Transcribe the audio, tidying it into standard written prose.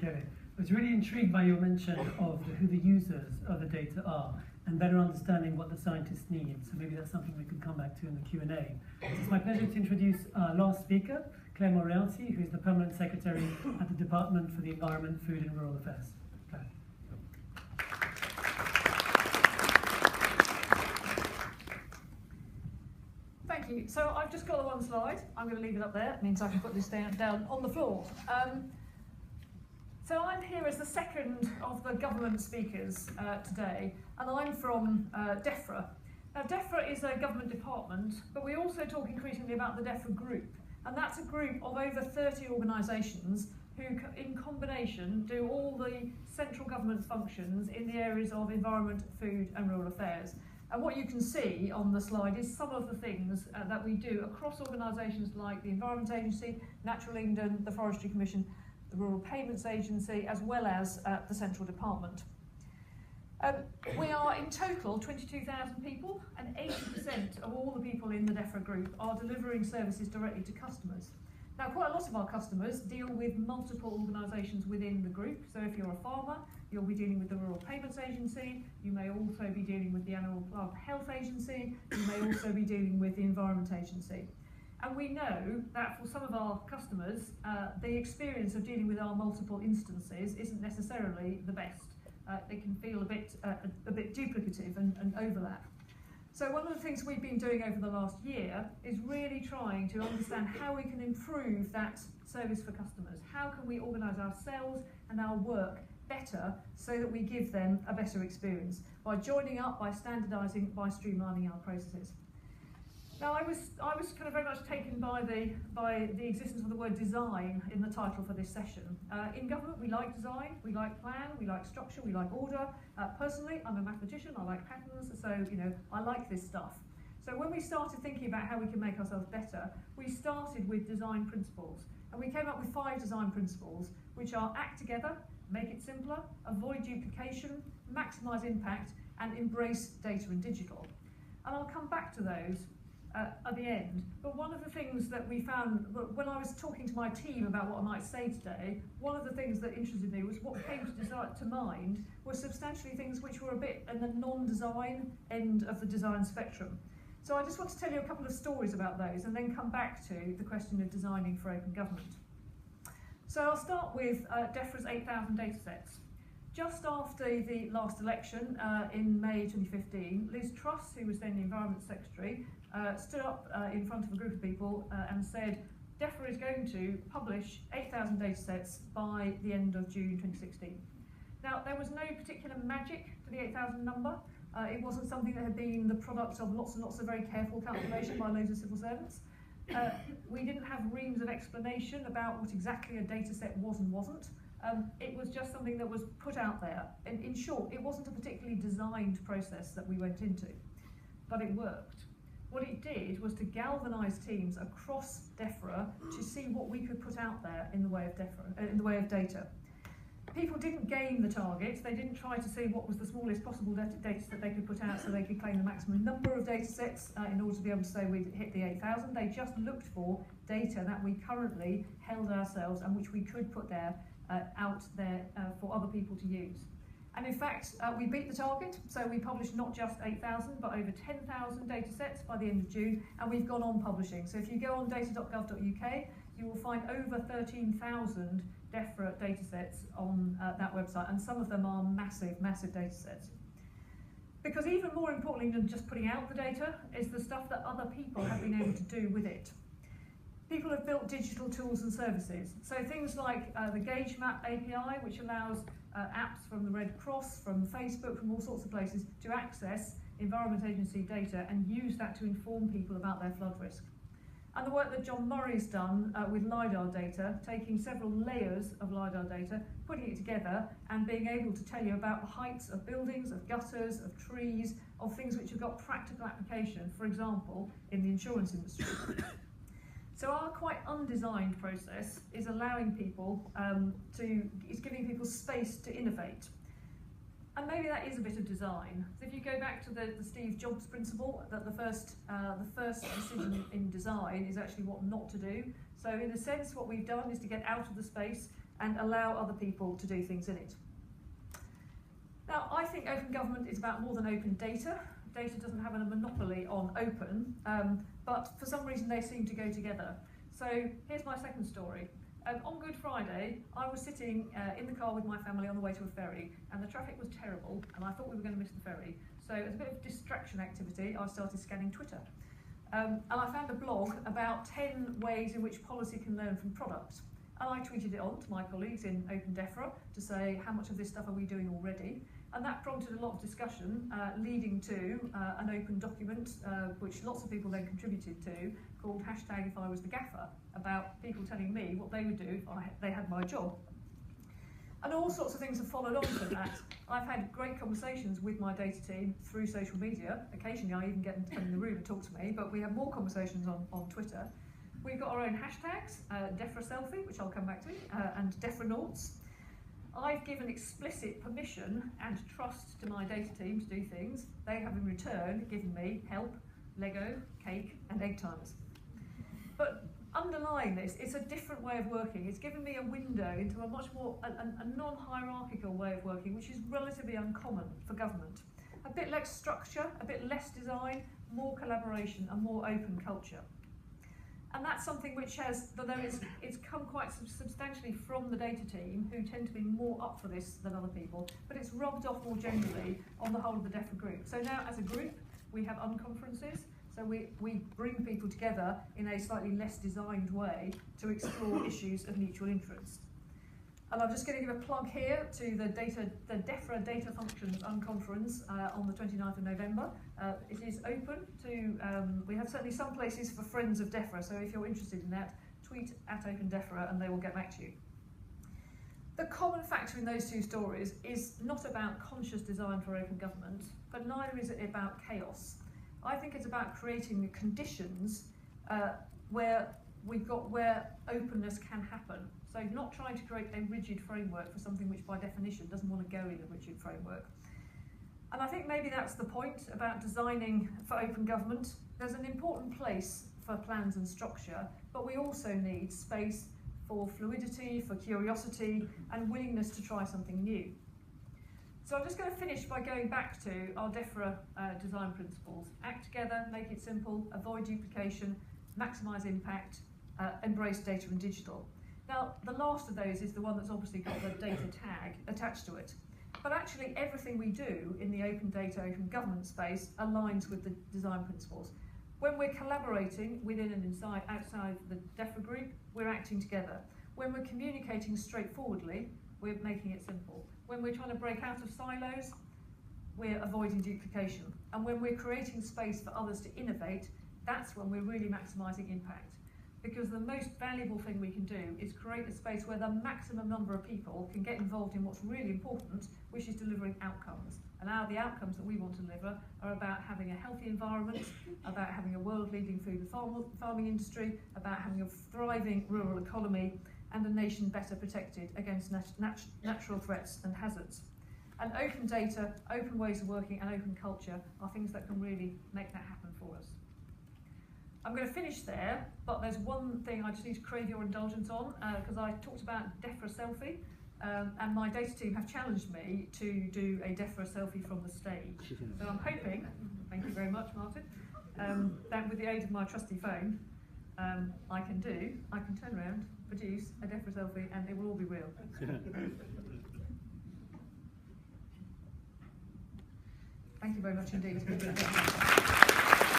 clearly. I was really intrigued by your mention of who the users of the data are and better understanding what the scientists need. So maybe that's something we could come back to in the Q&A. It's my pleasure to introduce our last speaker, Clare Moriarty, who is the Permanent Secretary at the Department for the Environment, Food and Rural Affairs. Clare. Thank you. So I've just got the one slide. I'm going to leave it up there. It means I can put this down on the floor. So I'm here as the second of the government speakers today, and I'm from DEFRA. Now DEFRA is a government department, but we also talk increasingly about the DEFRA group, and that's a group of over 30 organisations who in combination do all the central government functions in the areas of environment, food and rural affairs. And what you can see on the slide is some of the things that we do across organisations like the Environment Agency, Natural England, the Forestry Commission, the Rural Payments Agency, as well as the Central Department. We are in total 22,000 people, and 80% of all the people in the DEFRA group are delivering services directly to customers. Now, quite a lot of our customers deal with multiple organisations within the group. So if you're a farmer, you'll be dealing with the Rural Payments Agency, you may also be dealing with the Animal Plant Health Agency, you may also be dealing with the Environment Agency. And we know that for some of our customers, the experience of dealing with our multiple instances isn't necessarily the best. They can feel a bit duplicative and overlap. So one of the things we've been doing over the last year is really trying to understand how we can improve that service for customers. How can we organise ourselves and our work better so that we give them a better experience by joining up, by standardising, by streamlining our processes. Now, I was kind of very much taken by the existence of the word design in the title for this session. In government, we like design, we like plan, we like structure, we like order. Personally, I'm a mathematician, I like patterns, so I like this stuff. So when we started thinking about how we can make ourselves better, we started with design principles. And we came up with 5 design principles, which are act together, make it simpler, avoid duplication, maximise impact, and embrace data and digital. And I'll come back to those at the end. But one of the things that we found, when I was talking to my team about what I might say today, one of the things that interested me was what came to mind were substantially things which were a bit in the non-design end of the design spectrum. So I just want to tell you a couple of stories about those and then come back to the question of designing for open government. So I'll start with DEFRA's 8,000 datasets. Just after the last election in May 2015, Liz Truss, who was then the Environment Secretary, stood up in front of a group of people and said, DEFRA is going to publish 8,000 datasets by the end of June 2016. Now, there was no particular magic to the 8,000 number. It wasn't something that had been the product of lots and lots of very careful calculation by loads of civil servants. We didn't have reams of explanation about what exactly a dataset was and wasn't. It was just something that was put out there. And in short, it wasn't a particularly designed process that we went into, but it worked. What it did was to galvanise teams across DEFRA to see what we could put out there in the way of data. People didn't game the targets. They didn't try to see what was the smallest possible data that they could put out so they could claim the maximum number of data sets in order to be able to say we'd hit the 8,000. They just looked for data that we currently held ourselves and which we could put there out there for other people to use. And in fact, we beat the target, so we published not just 8,000, but over 10,000 data sets by the end of June, and we've gone on publishing. So if you go on data.gov.uk, you will find over 13,000 DEFRA data sets on that website, and some of them are massive, massive data sets. Because even more importantly than just putting out the data is the stuff that other people have been able to do with it. People have built digital tools and services. So things like the Gauge Map API, which allows apps from the Red Cross, from Facebook, from all sorts of places to access Environment Agency data and use that to inform people about their flood risk. And the work that John Murray's done with LiDAR data, taking several layers of LiDAR data, putting it together and being able to tell you about the heights of buildings, of gutters, of trees, of things which have got practical application, for example, in the insurance industry. So our quite undesigned process is allowing people is giving people space to innovate. And maybe that is a bit of design. So if you go back to the Steve Jobs principle, that the first decision in design is actually what not to do. So in a sense, what we've done is to get out of the space and allow other people to do things in it. Now, I think open government is about more than open data. Data doesn't have a monopoly on open, but for some reason they seem to go together. So here's my second story. On Good Friday, I was sitting in the car with my family on the way to a ferry, and the traffic was terrible, and I thought we were going to miss the ferry. So as a bit of distraction activity, I started scanning Twitter. And I found a blog about 10 ways in which policy can learn from products. And I tweeted it on to my colleagues in Open DEFRA to say, how much of this stuff are we doing already? And that prompted a lot of discussion, leading to an open document, which lots of people then contributed to, called #IfIWasTheGaffer, about people telling me what they would do if they had my job. And all sorts of things have followed on from that. I've had great conversations with my data team through social media. Occasionally I even get them to come in the room and talk to me, but we have more conversations on Twitter. We've got our own hashtags, DEFRA Selfie, which I'll come back to, and DEFRA Noughts. I've given explicit permission and trust to my data team to do things. They have in return given me help, Lego, cake, and egg timers. But underlying this, it's a different way of working. It's given me a window into a much more a non-hierarchical way of working, which is relatively uncommon for government. A bit less structure, a bit less design, more collaboration, and more open culture. And that's something which has, though it's come quite substantially from the data team, who tend to be more up for this than other people, but it's rubbed off more generally on the whole of the DEFRA group. So now as a group, we have unconferences, so we bring people together in a slightly less designed way to explore issues of mutual interest. And I'm just going to give a plug here to the DEFRA Data Functions Unconference on the 29th of November. It is open to, we have certainly some places for friends of DEFRA, so if you're interested in that, tweet @OpenDEFRA and they will get back to you. The common factor in those two stories is not about conscious design for open government, but neither is it about chaos. I think it's about creating the conditions where openness can happen. So not trying to create a rigid framework for something which by definition doesn't want to go in a rigid framework. And I think maybe that's the point about designing for open government. There's an important place for plans and structure, but we also need space for fluidity, for curiosity, and willingness to try something new. So I'm just going to finish by going back to our DEFRA design principles. Act together, make it simple, avoid duplication, maximise impact, embrace data and digital. Now, the last of those is the one that's obviously got the data tag attached to it. But actually, everything we do in the open data, open government space aligns with the design principles. When we're collaborating within and outside the DEFRA group, we're acting together. When we're communicating straightforwardly, we're making it simple. When we're trying to break out of silos, we're avoiding duplication. And when we're creating space for others to innovate, that's when we're really maximising impact. Because the most valuable thing we can do is create a space where the maximum number of people can get involved in what's really important, which is delivering outcomes. And the outcomes that we want to deliver are about having a healthy environment, about having a world-leading food and farming industry, about having a thriving rural economy, and a nation better protected against natural threats and hazards. And open data, open ways of working, and open culture are things that can really make that happen for us. I'm going to finish there, but there's one thing I just need to crave your indulgence on, because I talked about DEFRA Selfie, and my data team have challenged me to do a DEFRA Selfie from the stage. So I'm hoping, thank you very much, Martin, that with the aid of my trusty phone, I can turn around, produce a DEFRA Selfie, and it will all be real. Thank you very much indeed.